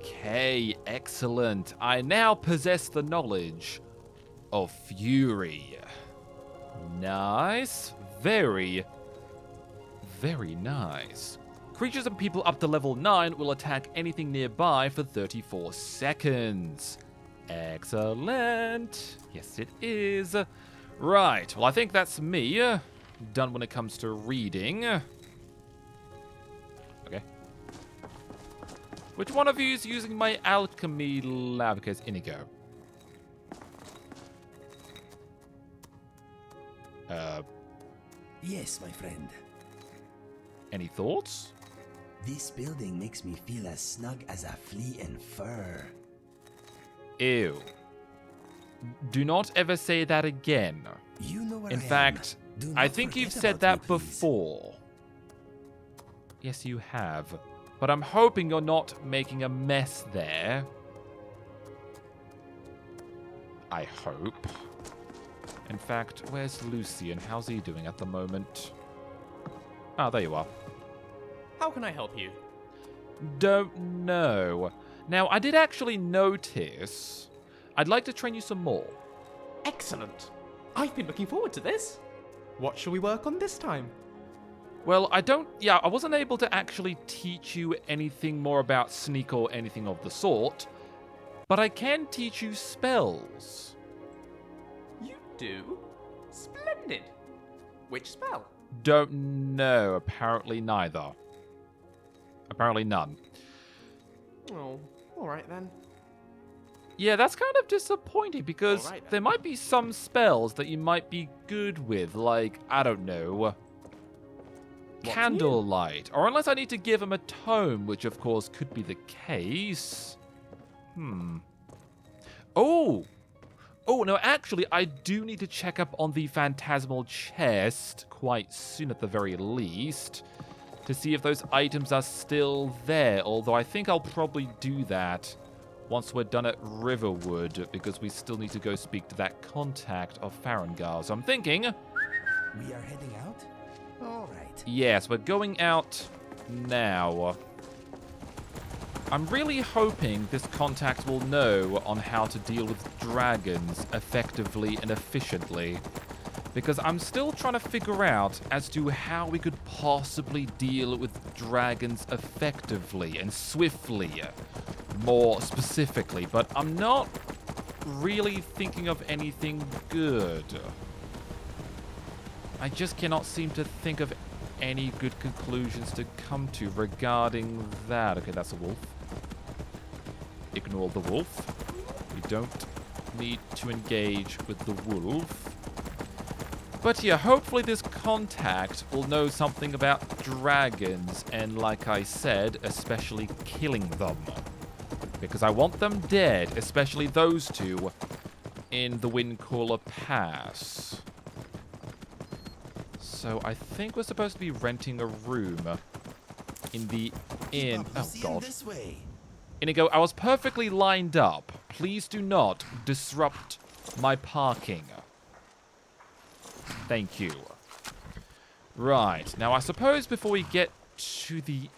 Okay, excellent. I now possess the knowledge of Fury. Nice. Very, very nice. Creatures and people up to level 9 will attack anything nearby for 34 seconds. Excellent. Yes, it is. Right, well, I think that's me. Done when it comes to reading. Okay. Which one of you is using my alchemy lab? Okay, it's Inigo. Yes, my friend. Any thoughts? This building makes me feel as snug as a flea in fur. Ew. Do not ever say that again. You know where In I am. fact, Do I not think you've forget said about that me, please. before. Yes, you have. But I'm hoping you're not making a mess there. I hope. In fact, where's Lucian? How's he doing at the moment? Ah, there you are. How can I help you? Don't know. Now, I did actually notice. I'd like to train you some more. Excellent. I've been looking forward to this. What shall we work on this time? Well, I wasn't able to actually teach you anything more about sneak or anything of the sort, but I can teach you spells. You do? Splendid. Which spell? Don't know. Apparently neither. Apparently none. Oh, alright then. Yeah, that's kind of disappointing because Alright then. there might be some spells that you might be good with, like, I don't know, candlelight. Or unless I need to give him a tome, which of course could be the case. Oh, no, actually, I do need to check up on the phantasmal chest quite soon at the very least to see if those items are still there, although I think I'll probably do that once we're done at Riverwood, because we still need to go speak to that contact of Farengar. So I'm thinking, We are heading out? All right. yes, we're going out now. I'm really hoping this contact will know on how to deal with dragons effectively and efficiently, because I'm still trying to figure out as to how we could possibly deal with dragons effectively and swiftly, more specifically, but I'm not really thinking of anything good. I just cannot seem to think of any good conclusions to come to regarding that. Okay, that's a wolf. Ignore the wolf. We don't need to engage with the wolf. But yeah, hopefully this contact will know something about dragons, and like I said, especially killing them. Because I want them dead, especially those two in the Windcaller Pass. So I think we're supposed to be renting a room in the inn. Oh god. This way. Inigo, I was perfectly lined up. Please do not disrupt my parking. Thank you. Right, now I suppose before we get to the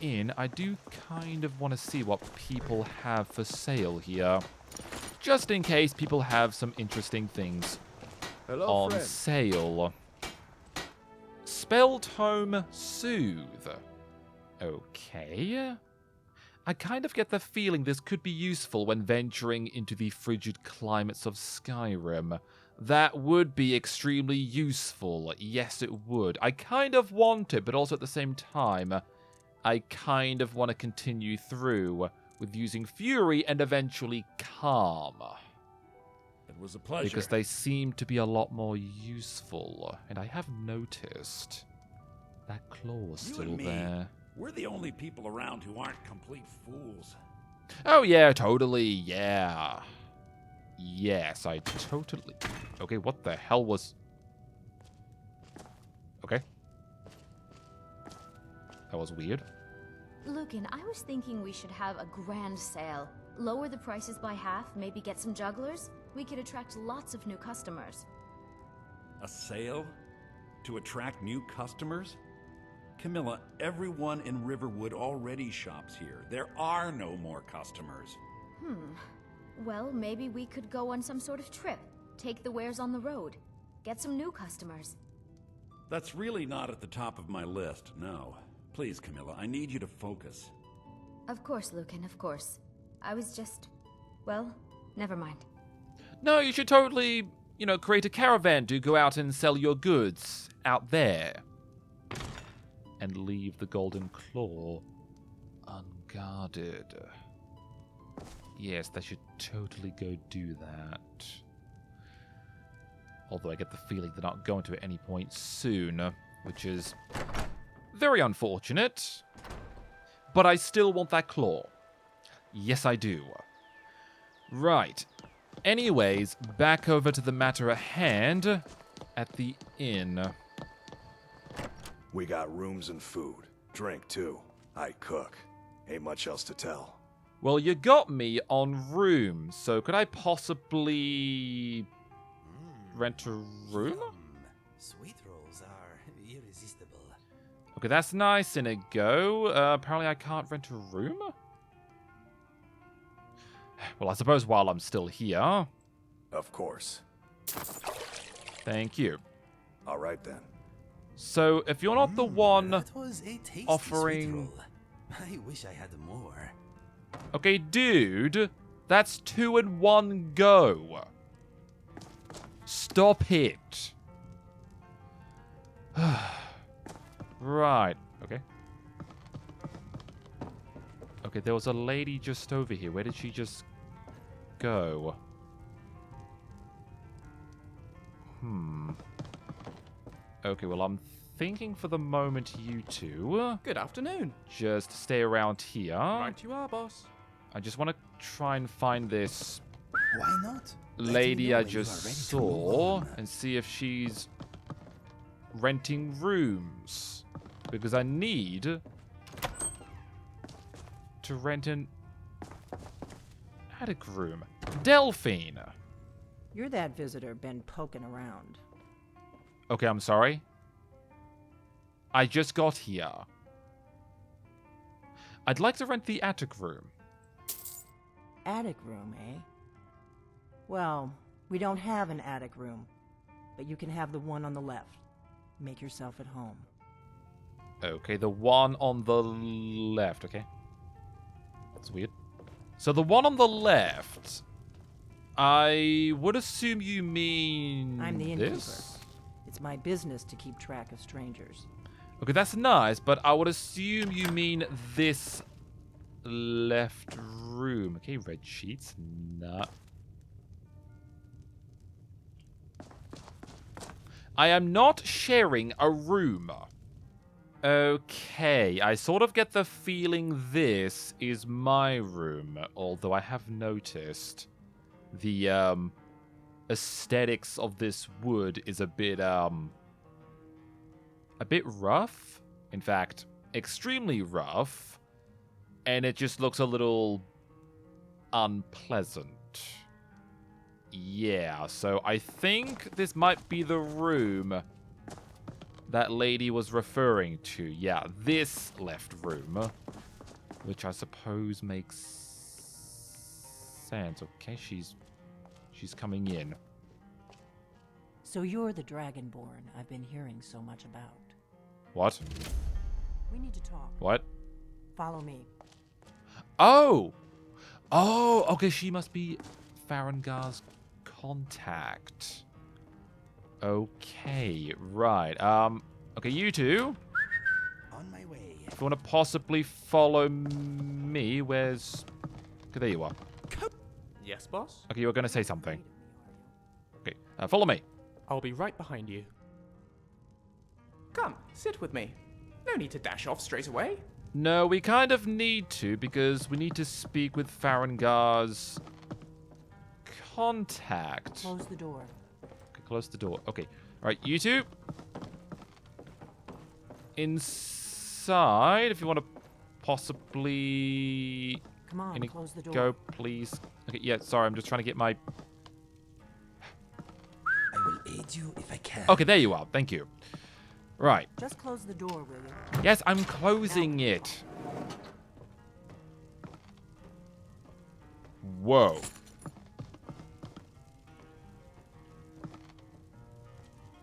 inn, I do kind of want to see what people have for sale here. Just in case people have some interesting things on sale. Spell Tome Soothe. Okay. I kind of get the feeling this could be useful when venturing into the frigid climates of Skyrim. That would be extremely useful. Yes, it would. I kind of want it, but also at the same time, I kind of want to continue through with using Fury and eventually Calm. It was a pleasure. Because they seem to be a lot more useful. And I have noticed that claw's You still and me, there. we're the only people around who aren't complete fools. Oh yeah, totally, yeah. Yes, I totally... Okay, what the hell was... Okay. That was weird. Lucan, I was thinking we should have a grand sale. Lower the prices by half, maybe get some jugglers. We could attract lots of new customers. A sale? To attract new customers? Camilla, everyone in Riverwood already shops here. There are no more customers. Well, maybe we could go on some sort of trip. Take the wares on the road. Get some new customers. That's really not at the top of my list, no. Please, Camilla, I need you to focus. Of course, Lucan, of course. I was just... well, never mind. No, you should totally, create a caravan to go out and sell your goods out there. And leave the Golden Claw unguarded. Yes, they should totally go do that. Although I get the feeling they're not going to at any point soon, which is very unfortunate. But I still want that claw. Yes, I do. Right. Anyways, back over to the matter at hand at the inn. We got rooms and food. Drink, too. I cook. Ain't much else to tell. Well, you got me on rooms, so could I possibly rent a room? Sweet rolls are irresistible. Okay, that's nice in a go. Apparently I can't rent a room? Well, I suppose while I'm still here. Of course. Thank you. All right, then. So, if you're not the one That was a tasty offering... sweet roll. I wish I had more. Okay, dude, that's 2 in 1 go. Stop it. Right, okay. Okay, there was a lady just over here. Where did she just go? Okay, well, I'm thinking for the moment you two Good afternoon. just stay around here. Right you are, boss. I just want to try and find this Why not? Let me lady know I when you are just ready to saw move on. and see if she's renting rooms. Because I need to rent an attic room. Delphine! You're that visitor been poking around. Okay, I'm sorry. I just got here. I'd like to rent the attic room. Attic room, eh? Well, we don't have an attic room, but you can have the one on the left. Make yourself at home. Okay, the one on the left, okay. That's weird. So the one on the left, I would assume you mean I'm the innkeeper. this? It's my business to keep track of strangers. Okay, that's nice, but I would assume you mean this left room. Okay, red sheets. Nah. I am not sharing a room. Okay, I sort of get the feeling this is my room, although I have noticed the aesthetics of this wood is a bit rough. In fact, extremely rough, and it just looks a little unpleasant. Yeah, so I think this might be the room that lady was referring to. Yeah, this left room, which I suppose makes sense. Okay, she's coming in. So you're the Dragonborn I've been hearing so much about. What? We need to talk. What? Follow me. Oh! Oh, okay, she must be Farengar's contact. Okay, right. Okay, you two, On my way. if you want to possibly follow me, where's... Okay, there you are. Yes, boss? Okay, you were going to say something. Okay, follow me. I'll be right behind you. Come, sit with me. No need to dash off straight away. No, we kind of need to, because we need to speak with Farengar's contact. Close the door. Okay, close the door. Okay. All right, you two. Inside, if you want to possibly... Come on, Any close the door. go, please. Okay, yeah, sorry, I'm just trying to get my... I will aid you if I can. Okay, there you are. Thank you. Right. Just close the door, will you? Yes, I'm closing it. Whoa.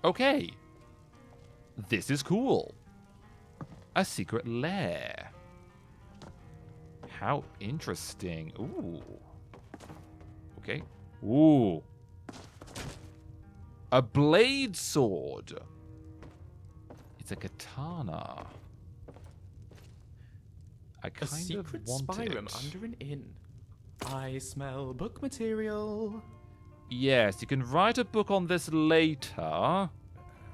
Okay. This is cool. A secret lair. How interesting. Ooh. Okay. Ooh. A blade sword. It's a katana. I A kind secret of want Skyrim it. under an inn. I smell book material. Yes, you can write a book on this later.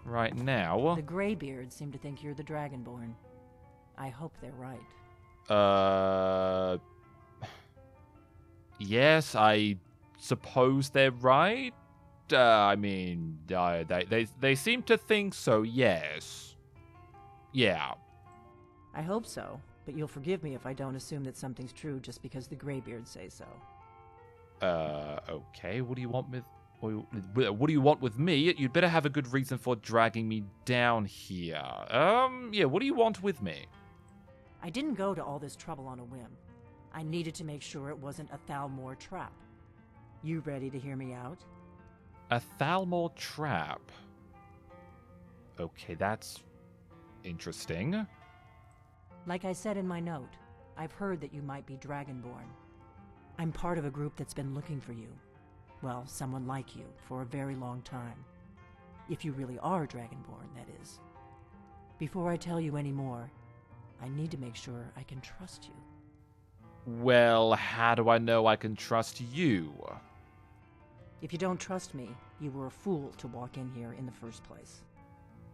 Right now. The Greybeards seem to think you're the Dragonborn. I hope they're right. Yes, I suppose they're right. I mean, they seem to think so, yes. Yeah. I hope so, but you'll forgive me if I don't assume that something's true just because the Greybeards say so. Okay, what do you want with... What do you want with me? You'd better have a good reason for dragging me down here. Yeah, what do you want with me? I didn't go to all this trouble on a whim. I needed to make sure it wasn't a Thalmor trap. You ready to hear me out? A Thalmor trap. Okay, that's interesting. Like I said in my note, I've heard that you might be Dragonborn. I'm part of a group that's been looking for you. Well, someone like you, for a very long time. If you really are Dragonborn, that is. Before I tell you any more, I need to make sure I can trust you. Well, how do I know I can trust you? If you don't trust me, you were a fool to walk in here in the first place.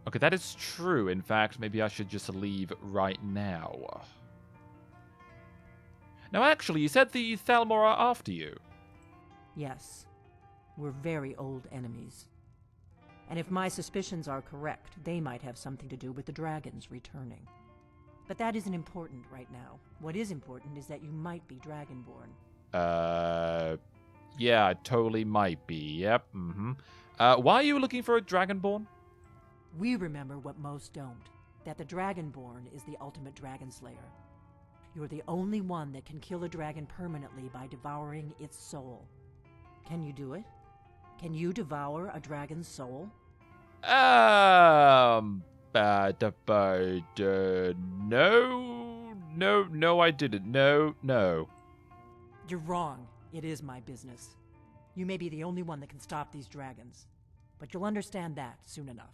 Okay, that is true. In fact, maybe I should just leave right now. Now, actually, you said the Thalmor are after you. Yes. We're very old enemies. And if my suspicions are correct, they might have something to do with the dragons returning. But that isn't important right now. What is important is that you might be Dragonborn. Yeah, it totally might be. Yep, why are you looking for a Dragonborn? We remember what most don't, that the Dragonborn is the ultimate dragon slayer. You're the only one that can kill a dragon permanently by devouring its soul. Can you do it? Can you devour a dragon's soul? No, I didn't. No. You're wrong. It is my business. You may be the only one that can stop these dragons, but you'll understand that soon enough.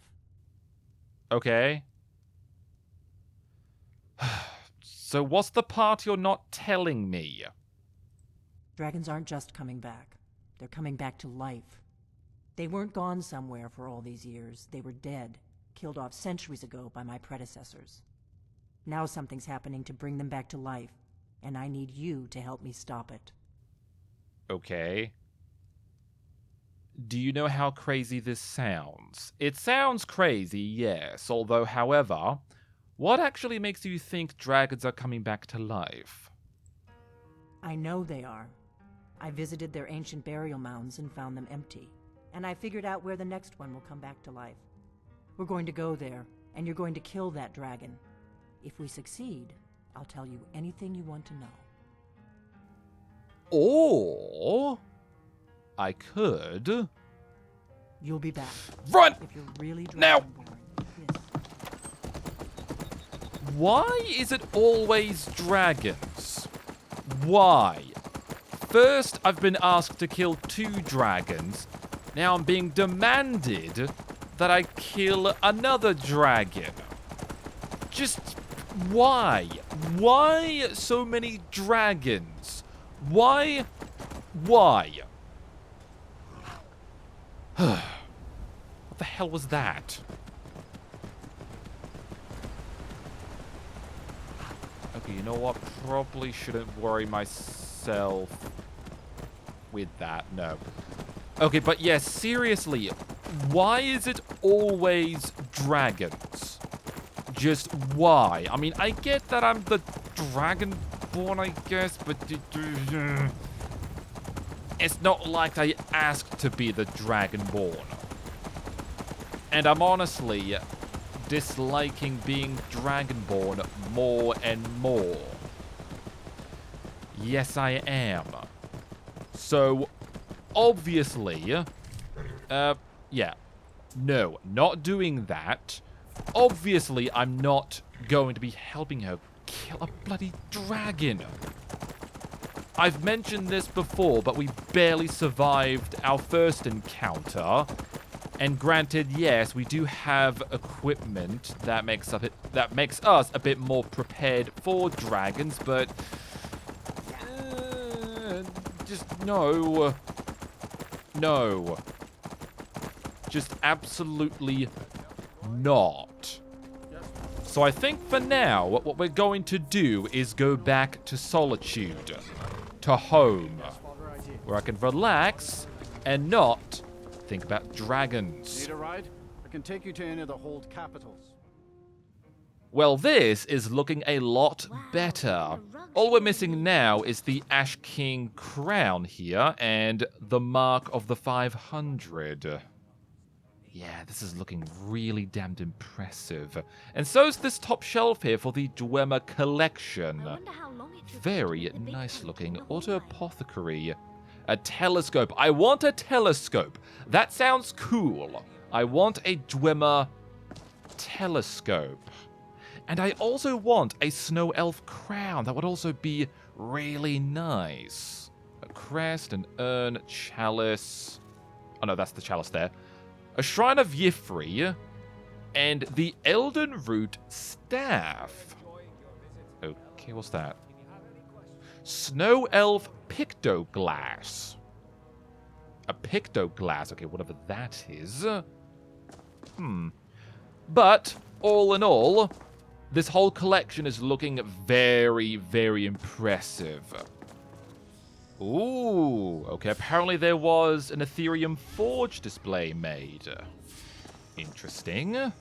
Okay. So what's the part you're not telling me? Dragons aren't just coming back. They're coming back to life. They weren't gone somewhere for all these years. They were dead, killed off centuries ago by my predecessors. Now something's happening to bring them back to life, and I need you to help me stop it. Okay. Do you know how crazy this sounds? It sounds crazy, yes, although, however, what actually makes you think dragons are coming back to life? I know they are. I visited their ancient burial mounds and found them empty, and I figured out where the next one will come back to life. We're going to go there, and you're going to kill that dragon. If we succeed, I'll tell you anything you want to know. Or I could... You'll be back. Run! If you're really Now! Dragonborn. Yes. Why is it always dragons? Why? First, I've been asked to kill 2 dragons. Now I'm being demanded that I kill another dragon. Just why? Why so many dragons? Why? What the hell was that? Okay, you know what? Probably shouldn't worry myself with that. No. Okay, but yes, seriously, why is it always dragons? Just why? I mean, I get that I'm the Dragonborn, I guess, but it's not like I asked to be the Dragonborn. And I'm honestly disliking being Dragonborn more and more. Yes, I am. So, obviously, yeah. No, not doing that. Obviously, I'm not going to be helping her kill a bloody dragon. I've mentioned this before, but we barely survived our first encounter. And granted, yes, we do have equipment that makes us a bit more prepared for dragons, but just no. Just absolutely not. So I think for now, what we're going to do is go back to Solitude, to home, where I can relax and not think about dragons. Need a ride? I can take you to any of the hold capitals. Well, this is looking a lot better. All we're missing now is the Ash King crown here and the Mark of the 500. Yeah, this is looking really damned impressive. And so's this top shelf here for the Dwemer collection. Very nice looking auto apothecary. A telescope. I want a telescope. That sounds cool. I want a Dwemer telescope. And I also want a snow elf crown. That would also be really nice. A crest, an urn, chalice. Oh no, that's the chalice there. A Shrine of Yifri, and the Elden Root Staff. Okay, what's that? Snow Elf Pictoglass. A Pictoglass, okay, whatever that is. But, all in all, this whole collection is looking very, very impressive. Ooh, okay, apparently there was an Ethereum Forge display made. Interesting.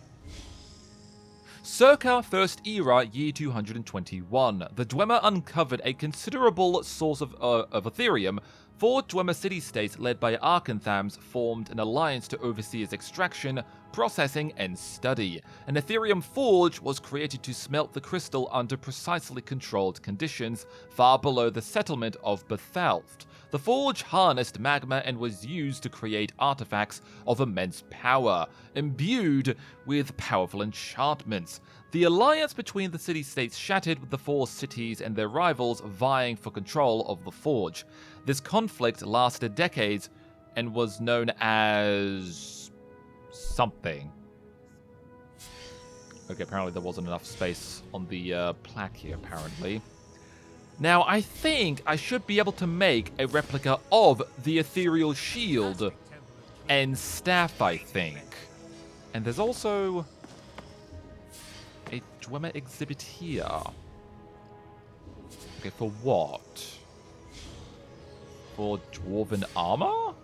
Circa First Era, year 221, the Dwemer uncovered a considerable source of Ethereum. 4 Dwemer city-states led by Arkanthams formed an alliance to oversee its extraction, processing, and study. An Ethereum Forge was created to smelt the crystal under precisely controlled conditions, far below the settlement of Bethalft. The forge harnessed magma and was used to create artifacts of immense power, imbued with powerful enchantments. The alliance between the city-states shattered with the 4 cities and their rivals vying for control of the forge. This conflict lasted decades and was known as something. Okay, apparently there wasn't enough space on the plaque here, apparently. Now, I think I should be able to make a replica of the ethereal shield and staff, I think. And there's also a Dwemer exhibit here. Okay, for what? For dwarven armor?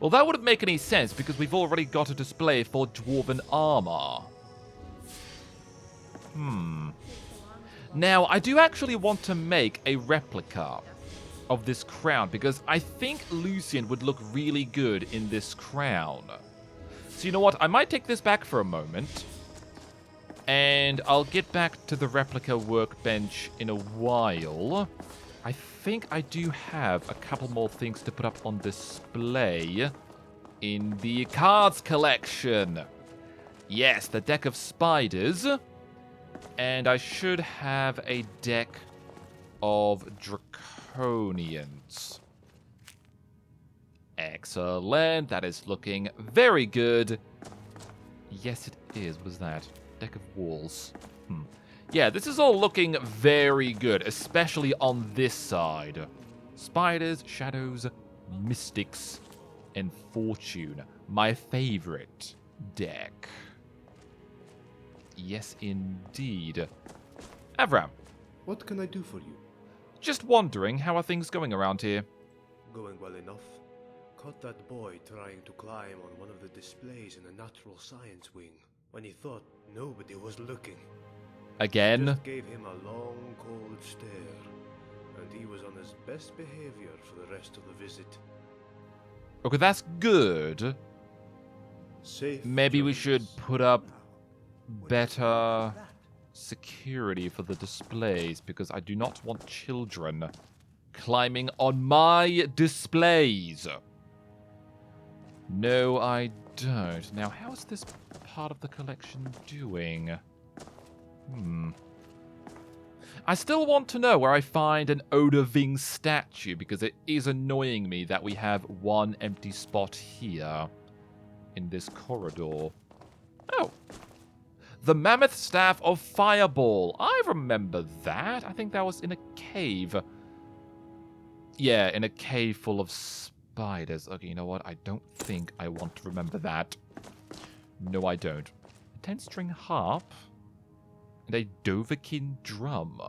Well, that wouldn't make any sense because we've already got a display for dwarven armor. Now, I do actually want to make a replica of this crown because I think Lucian would look really good in this crown. So you know what? I might take this back for a moment. And I'll get back to the replica workbench in a while. I think I do have a couple more things to put up on display in the cards collection. Yes, the deck of spiders. And I should have a deck of draconians. Excellent. That is looking very good. Yes, it is. What is that? Deck of walls. Yeah, this is all looking very good, especially on this side. Spiders, shadows, mystics, and fortune. My favorite deck. Yes, indeed. Avram. What can I do for you? Just wondering, how are things going around here? Going well enough. Caught that boy trying to climb on one of the displays in the natural science wing when he thought nobody was looking. Again? Just gave him a long, cold stare, and he was on his best behavior for the rest of the visit. Okay, that's good. Safe Maybe we journeys. should put up better security for the displays, because I do not want children climbing on my displays. No, I don't. Now, how is this part of the collection doing? I still want to know where I find an Odahviing statue, because it is annoying me that we have one empty spot here in this corridor. Oh. The Mammoth Staff of Fireball. I remember that. I think that was in a cave. Yeah, in a cave full of spiders. Okay, you know what? I don't think I want to remember that. No, I don't. A 10-string harp. And a Dovahkiin drum.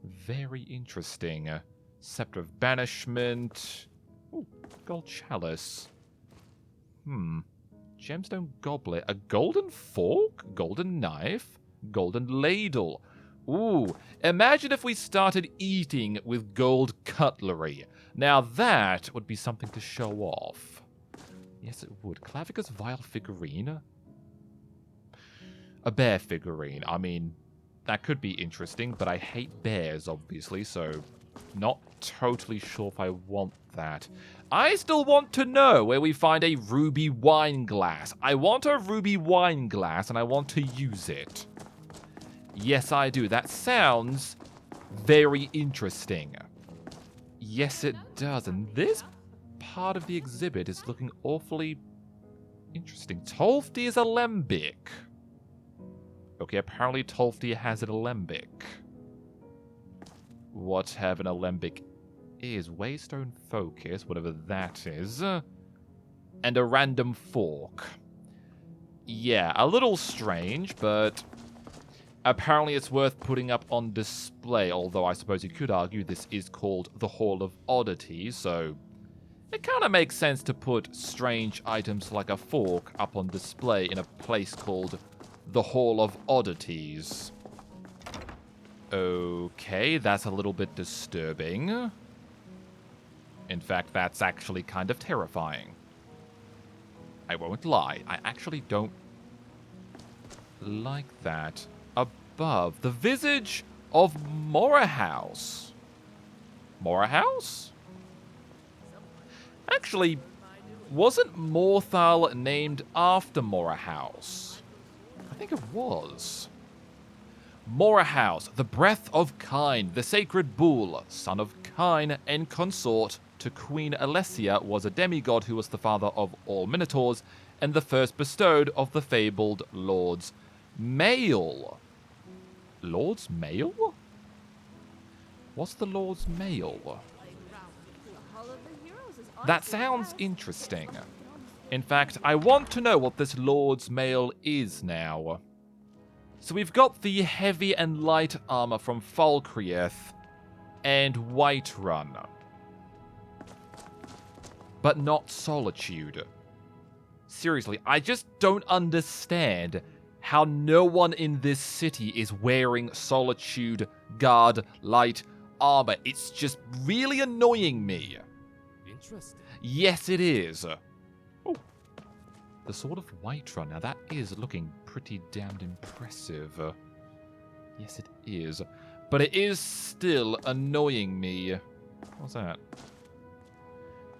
Very interesting. Scepter of Banishment. Ooh, gold chalice. Gemstone goblet. A golden fork? Golden knife? Golden ladle. Ooh, imagine if we started eating with gold cutlery. Now that would be something to show off. Yes, it would. Clavicus Vile figurine? A bear figurine. I mean, that could be interesting, but I hate bears, obviously, so not totally sure if I want that. I still want to know where we find a ruby wine glass. I want a ruby wine glass, and I want to use it. Yes, I do. That sounds very interesting. Yes, it does. And this part of the exhibit is looking awfully interesting. Tolfdi is alembic. Okay, apparently Tolfdi has an alembic. Whatever an alembic is. Waystone focus, whatever that is. And a random fork. Yeah, a little strange, but apparently it's worth putting up on display, although I suppose you could argue this is called the Hall of Oddities, so it kind of makes sense to put strange items like a fork up on display in a place called the Hall of Oddities. Okay, that's a little bit disturbing. In fact, that's actually kind of terrifying. I won't lie, I actually don't like that. Above, the visage of Morahouse. Morahouse? Actually, wasn't Morthal named after Morahouse? I think it was. Morahouse, the breath of Kine, the sacred bull, son of Kine and consort to Queen Alessia, was a demigod who was the father of all minotaurs and the first bestowed of the fabled Lord's Mail. Lord's Mail? What's the Lord's Mail? That sounds interesting. In fact, I want to know what this Lord's Mail is now. So we've got the heavy and light armor from Falkreath and Whiterun. But not Solitude. Seriously, I just don't understand how no one in this city is wearing Solitude Guard light armor. It's just really annoying me. Interesting. Yes, it is. Oh, the Sword of Whiterun. Now that is looking pretty damned impressive. Yes, it is. But it is still annoying me. What's that?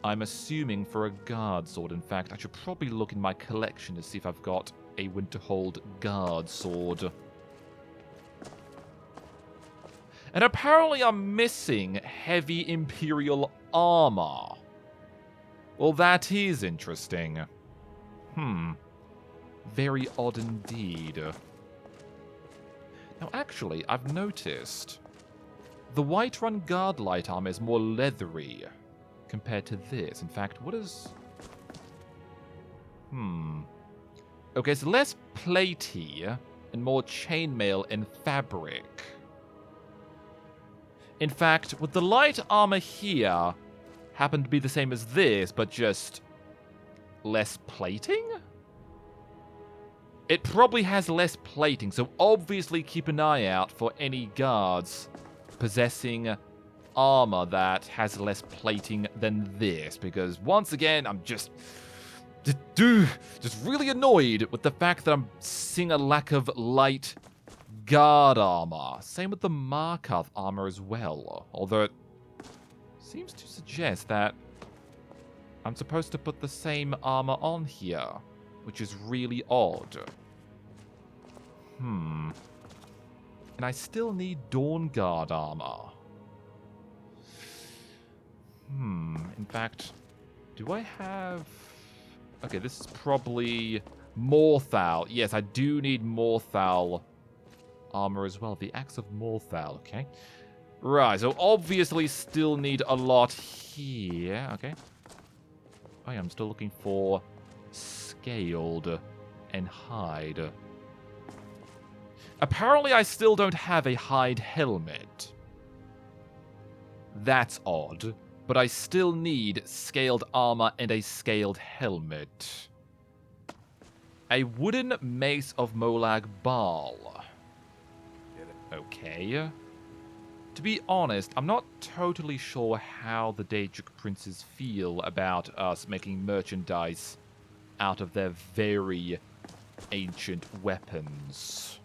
I'm assuming for a guard sword. In fact, I should probably look in my collection to see if I've got a Winterhold guard sword. And apparently I'm missing heavy Imperial armor. Well, that is interesting. Very odd indeed. Now, actually, I've noticed the Whiterun Guard light armor is more leathery compared to this. In fact, what is... Okay, it's less platey and more chainmail and fabric. In fact, would the light armor here happen to be the same as this, but just less plating? It probably has less plating, so obviously keep an eye out for any guards possessing armor that has less plating than this, because once again, I'm just Just really annoyed with the fact that I'm seeing a lack of light guard armor. Same with the Markarth armor as well. Although it seems to suggest that I'm supposed to put the same armor on here, which is really odd. And I still need Dawnguard armor. In fact, do I have... Okay, this is probably Morthal. Yes, I do need Morthal armor as well. The Axe of Morthal, okay. Right, so obviously still need a lot here. Okay. Oh yeah, I'm still looking for Scaled and Hide. Apparently I still don't have a Hide helmet. That's odd. But I still need Scaled armor and a Scaled helmet. A Wooden Mace of Molag Bal. Okay. To be honest, I'm not totally sure how the Daedric princes feel about us making merchandise out of their very ancient weapons.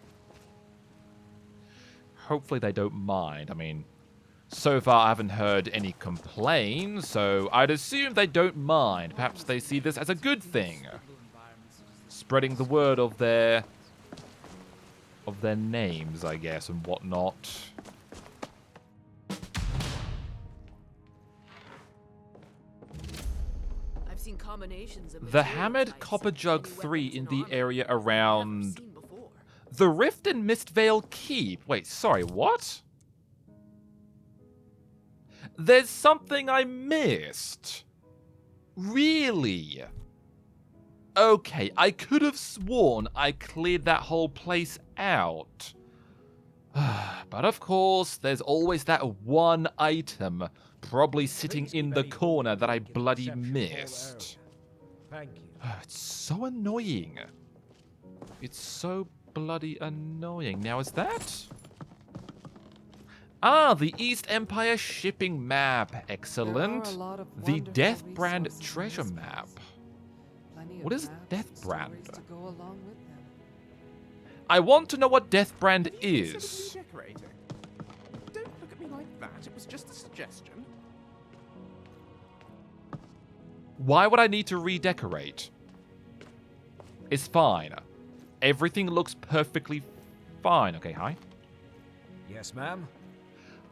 Hopefully they don't mind. I mean, so far I haven't heard any complaints, so I'd assume they don't mind. Perhaps they see this as a good thing. Spreading the word of their names, I guess, and whatnot. I've seen combinations of The Hammered Copper Jug 3 in the area around the Rift and Mistvale Keep. Wait, sorry, what? There's something I missed. Really? Okay, I could have sworn I cleared that whole place out. But of course, there's always that one item probably sitting in the corner that I bloody missed. Thank you. It's so annoying. It's so bloody annoying. Now, is that... Ah, the East Empire shipping map. Excellent. The Deathbrand treasure map. What is Deathbrand? I want to know what Deathbrand is. Don't look at me like that. It was just a suggestion. Why would I need to redecorate? It's fine. Everything looks perfectly fine. Okay, hi. Yes, ma'am.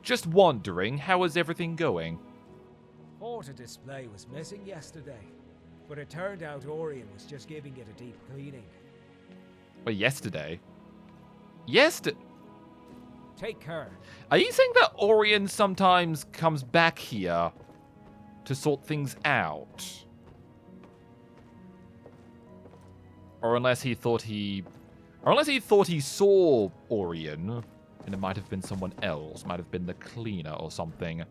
Just wondering, how is everything going? Thought a display was missing yesterday, but it turned out Orion was just giving it a deep cleaning. Well, yesterday? Take care. Are you saying that Orion sometimes comes back here to sort things out? Or unless he thought he saw Orion, and it might have been someone else, might have been the cleaner or something.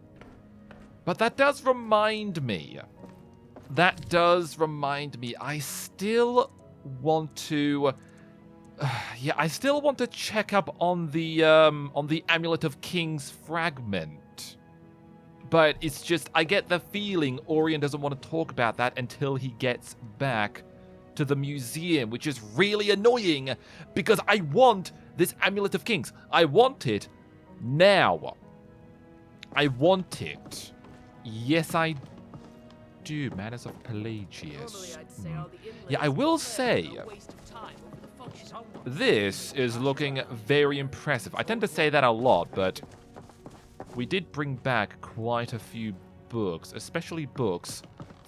But that does remind me. I still want to I still want to check up on the Amulet of King's fragment. But it's just, I get the feeling Orion doesn't want to talk about that until he gets back to the museum, which is really annoying because I want this Amulet of Kings. I want it now. I want it. Yes, I do. Manners of Pelagius. Yeah, I will say, this is looking very impressive. I tend to say that a lot, but we did bring back quite a few books, especially books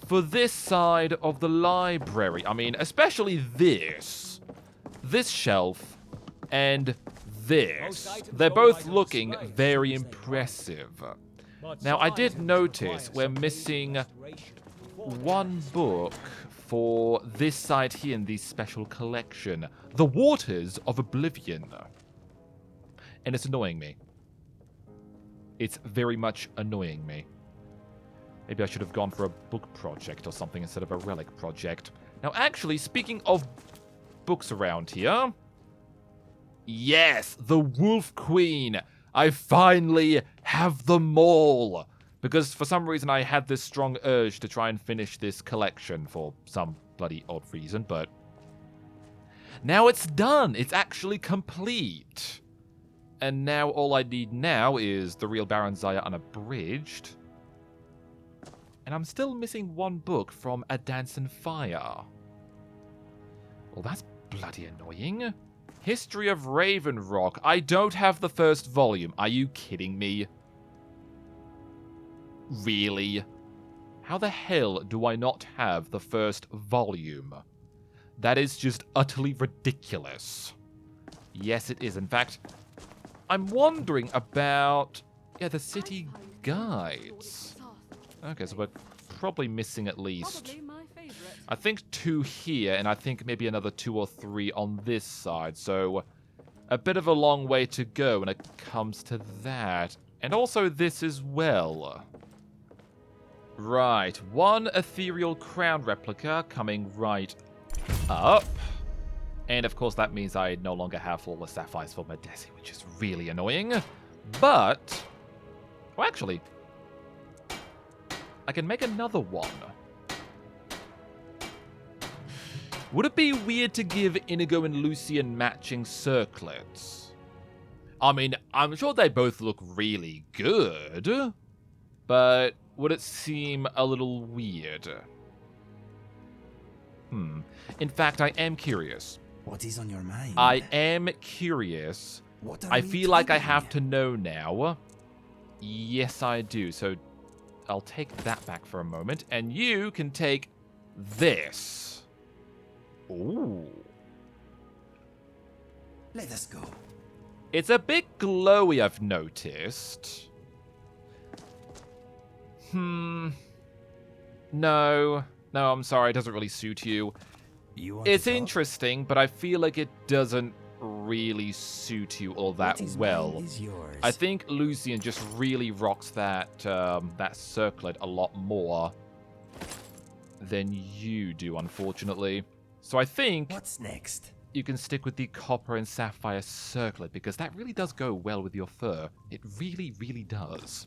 for this side of the library. I mean, especially this shelf and this. They're both looking very impressive. Now, I did notice we're missing one book for this side here in the special collection, The Waters of Oblivion. And it's annoying me. It's very much annoying me. Maybe I should have gone for a book project or something instead of a relic project. Now, actually, speaking of books around here... Yes, the Wolf Queen! I finally have them all! Because for some reason I had this strong urge to try and finish this collection for some bloody odd reason, but now it's done. It's actually complete. And now all I need now is the real Baron Zaya unabridged. And I'm still missing one book from A Dance in Fire. Well, that's bloody annoying. History of Raven Rock. I don't have the first volume. Are you kidding me? Really? How the hell do I not have the first volume? That is just utterly ridiculous. Yes, it is. In fact, I'm wondering about... yeah, the city guides. Okay, so we're probably missing at least... I think 2 here, and I think maybe another 2 or 3 on this side. So, a bit of a long way to go when it comes to that. And also this as well. Right, 1 ethereal crown replica coming right up. And of course that means I no longer have all the sapphires for Medesi, which is really annoying. But, well, actually, I can make another one. Would it be weird to give Inigo and Lucian matching circlets? I mean, I'm sure they both look really good, but would it seem a little weird? In fact, I am curious. What is on your mind? I am curious. What are I we feel like I talking? have to know now. Yes, I do. So I'll take that back for a moment, and you can take this. Ooh. Let us go. It's a bit glowy, I've noticed. No, I'm sorry, it doesn't really suit you. It's interesting, but I feel like it doesn't really suit you all that well. I think Lucian just really rocks that that circlet a lot more than you do, unfortunately. So I think what's next? You can stick with the copper and sapphire circlet because that really does go well with your fur. It really, really does.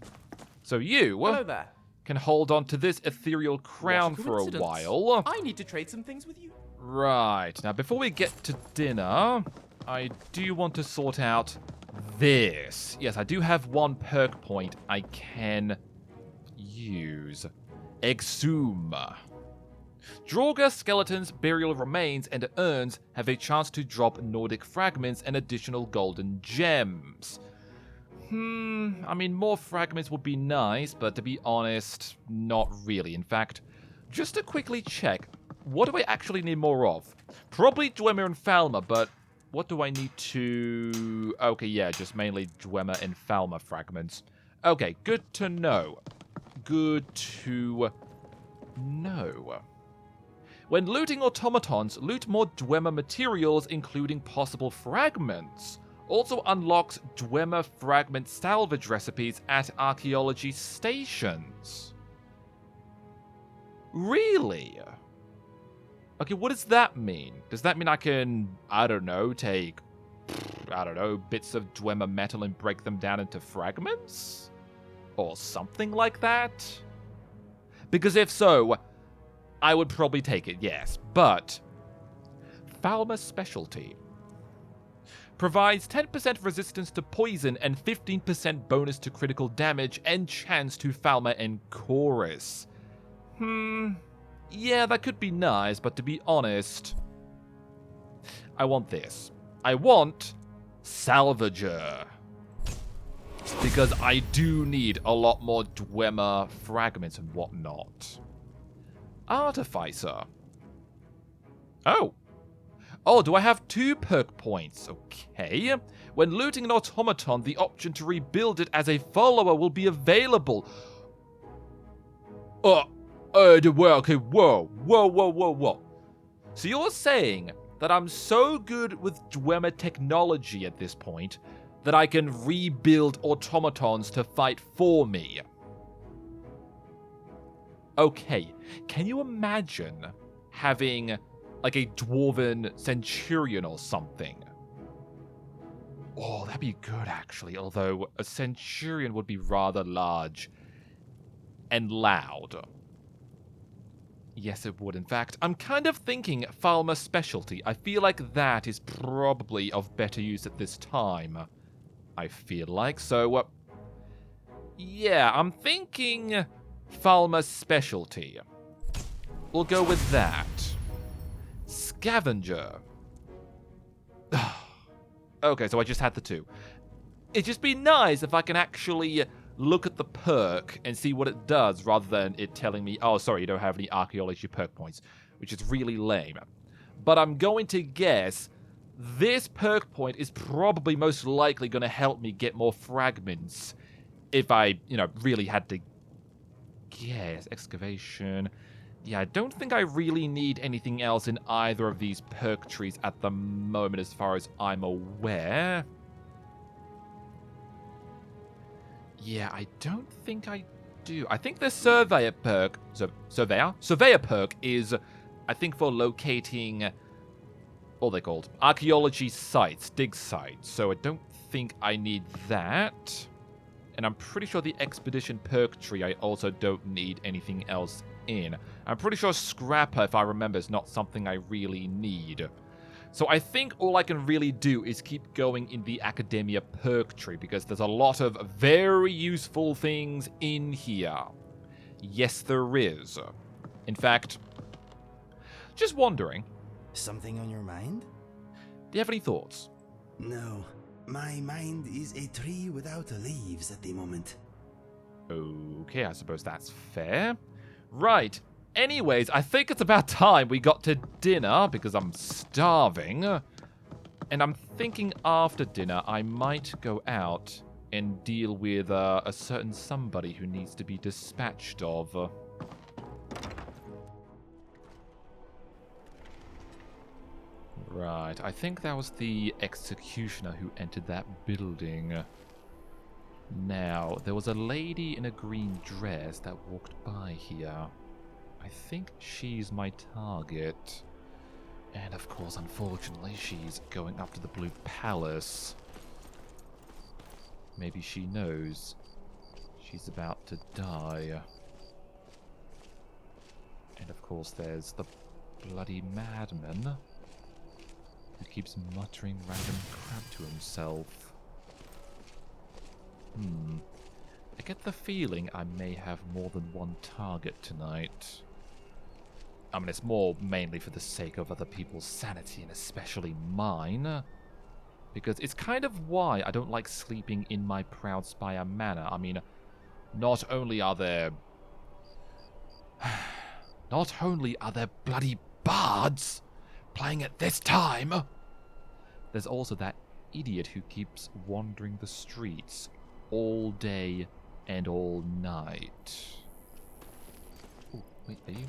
So you Hello there. can hold on to this ethereal crown for a while. I need to trade some things with you. Right. Now, before we get to dinner, I do want to sort out this. Yes, I do have 1 perk point I can use. Exhume. Draugr skeletons, burial remains, and urns have a chance to drop Nordic fragments and additional golden gems. I mean, more fragments would be nice, but to be honest, not really. In fact, just to quickly check, what do I actually need more of? Probably Dwemer and Falmer, but what do I need to... okay, yeah, just mainly Dwemer and Falmer fragments. Okay, good to know. Good to know. When looting automatons, loot more Dwemer materials, including possible fragments. Also unlocks Dwemer fragment salvage recipes at archaeology stations. Really? Okay, what does that mean? Does that mean I can, I don't know, take, I don't know, bits of Dwemer metal and break them down into fragments? Or something like that? Because if so, I would probably take it, yes. But Falmer Specialty provides 10% resistance to poison and 15% bonus to critical damage and chance to Falmer and Chorus. Yeah, that could be nice, but to be honest, I want this. I want Salvager. Because I do need a lot more Dwemer fragments and whatnot. Artificer. Oh, do I have 2 perk points? Okay. When looting an automaton, the option to rebuild it as a follower will be available. Well, okay, whoa. So you're saying that I'm so good with Dwemer technology at this point that I can rebuild automatons to fight for me? Okay, can you imagine having like a dwarven centurion or something? Oh, that'd be good actually, although a centurion would be rather large and loud. Yes, it would. In fact, I'm kind of thinking Falmer Specialty. I feel like that is probably of better use at this time. I feel like. So, yeah, I'm thinking Falmer Specialty. We'll go with that. Scavenger. Okay, so I just had the two. It'd just be nice if I can actually look at the perk and see what it does rather than it telling me, oh, sorry, you don't have any archaeology perk points, which is really lame. But I'm going to guess this perk point is probably most likely going to help me get more fragments if I, really had to guess. Excavation. Yeah, I don't think I really need anything else in either of these perk trees at the moment as far as I'm aware. Yeah, I don't think I do. I think the Surveyor perk... Surveyor perk is, I think, for locating... what are they called? Archaeology sites, dig sites. So I don't think I need that. And I'm pretty sure the Expedition perk tree I also don't need anything else in. I'm pretty sure Scrapper, if I remember, is not something I really need. So I think all I can really do is keep going in the Academia perk tree, because there's a lot of very useful things in here. Yes, there is. In fact, just wondering. Something on your mind? Do you have any thoughts? No. My mind is a tree without leaves at the moment. Okay, I suppose that's fair. Right. Anyways, I think it's about time we got to dinner, because I'm starving. And I'm thinking after dinner I might go out and deal with a certain somebody who needs to be dispatched of. Right, I think that was the executioner who entered that building. Now, there was a lady in a green dress that walked by here. I think she's my target. And of course, unfortunately, she's going up to the Blue Palace. Maybe she knows she's about to die. And of course, there's the bloody madman who keeps muttering random crap to himself. I get the feeling I may have more than one target tonight. I mean, it's more mainly for the sake of other people's sanity, and especially mine. Because it's kind of why I don't like sleeping in my Proud Spire manor. I mean, not only are there bloody bards playing at this time, there's also that idiot who keeps wandering the streets all day and all night. Oh, wait, are you?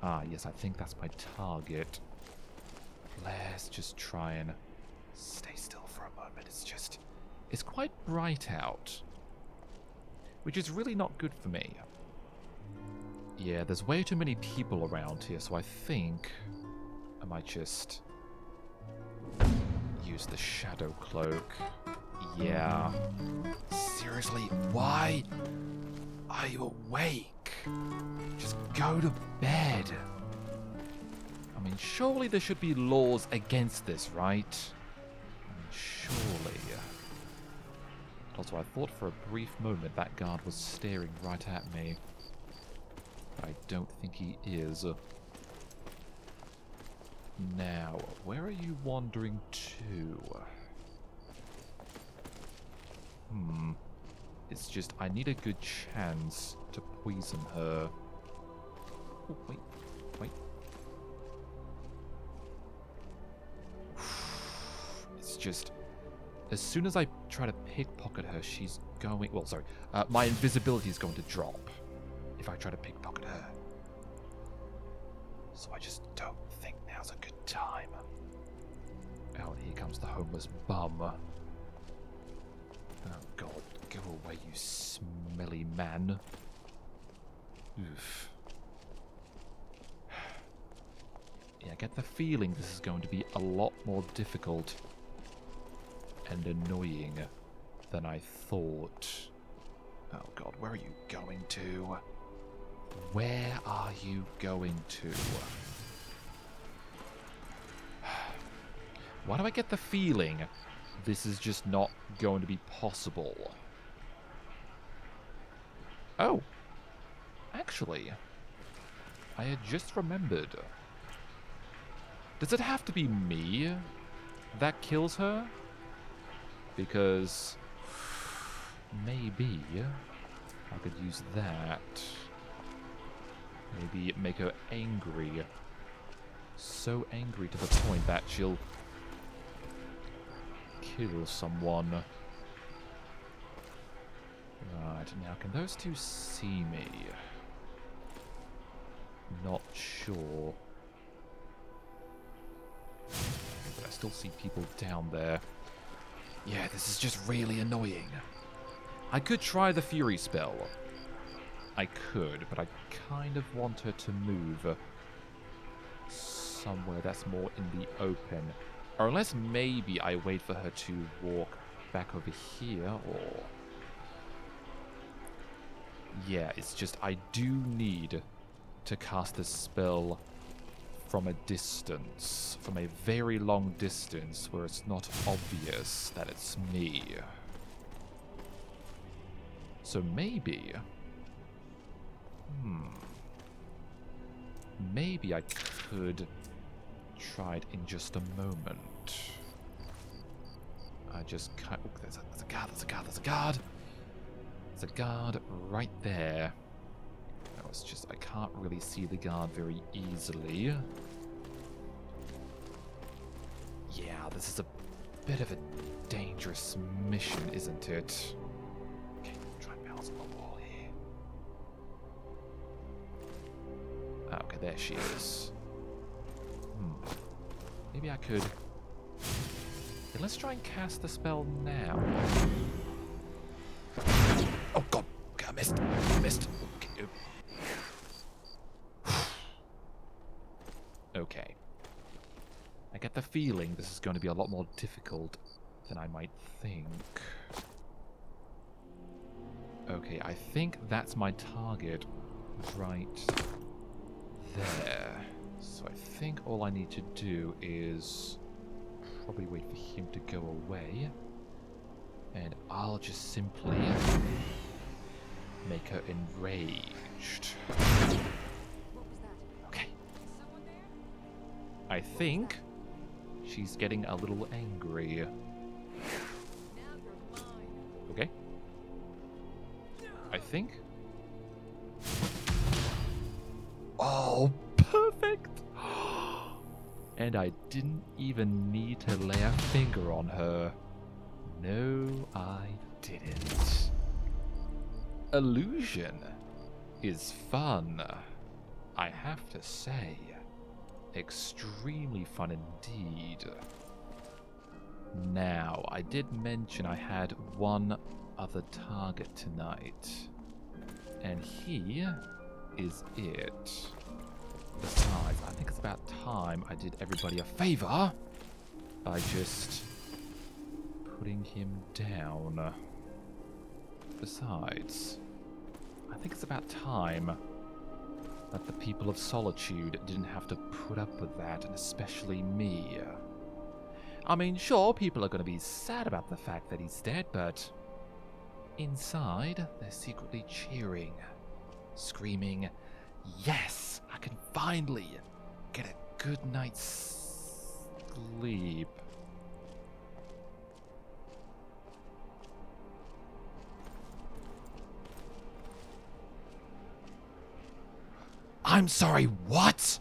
Ah, yes, I think that's my target. Let's just try and stay still for a moment. It's quite bright out, which is really not good for me. Yeah, there's way too many people around here, so I think I might just use the shadow cloak. Yeah. Seriously, why are you awake? Just go to bed. I mean, surely there should be laws against this, right? I mean, surely. Also, I thought for a brief moment that guard was staring right at me. But I don't think he is. Now, where are you wandering to? It's just, I need a good chance to poison her. Oh, wait. It's just, as soon as I try to pickpocket her, she's going... Well, sorry. My invisibility is going to drop if I try to pickpocket her. So I just don't think now's a good time. Oh, and here comes the homeless bum. Oh, God. Go away, you smelly man. Oof. Yeah, I get the feeling this is going to be a lot more difficult and annoying than I thought. Oh God, where are you going to? Where are you going to? Why do I get the feeling this is just not going to be possible? Oh. Actually, I had just remembered. Does it have to be me that kills her? Because maybe I could use that. Maybe make her angry. So angry to the point that she'll kill someone. Right, now can those two see me? Not sure. But I still see people down there. Yeah, this is just really annoying. I could try the Fury spell. I could, but I kind of want her to move somewhere that's more in the open. Or unless maybe I wait for her to walk back over here, or... Yeah, it's just I do need to cast this spell from a distance. From a very long distance where it's not obvious that it's me. So maybe... Maybe I could try it in just a moment. I just can't... Oh, there's a guard, there's a guard, there's a guard! There's a guard right there. No, it's just I can't really see the guard very easily. Yeah, this is a bit of a dangerous mission, isn't it? Okay, try and bounce on the wall here. Ah, okay, there she is. Maybe I could... Okay, let's try and cast the spell now. Oh god, okay, I missed. I missed. Okay. Okay. I get the feeling this is going to be a lot more difficult than I might think. Okay, I think that's my target right there. So I think all I need to do is probably wait for him to go away. And I'll just simply make her enraged. Okay. I think she's getting a little angry. Okay. I think. Oh, perfect! And I didn't even need to lay a finger on her. No, I didn't. Illusion is fun, I have to say. Extremely fun indeed. Now, I did mention I had one other target tonight. And he is it. Besides, I think it's about time I did everybody a favor by just putting him down. Besides, I think it's about time that the people of Solitude didn't have to put up with that, and especially me. I mean, sure, people are going to be sad about the fact that he's dead, but inside, they're secretly cheering, screaming, yes, I can finally get a good night's sleep. I'm sorry, what?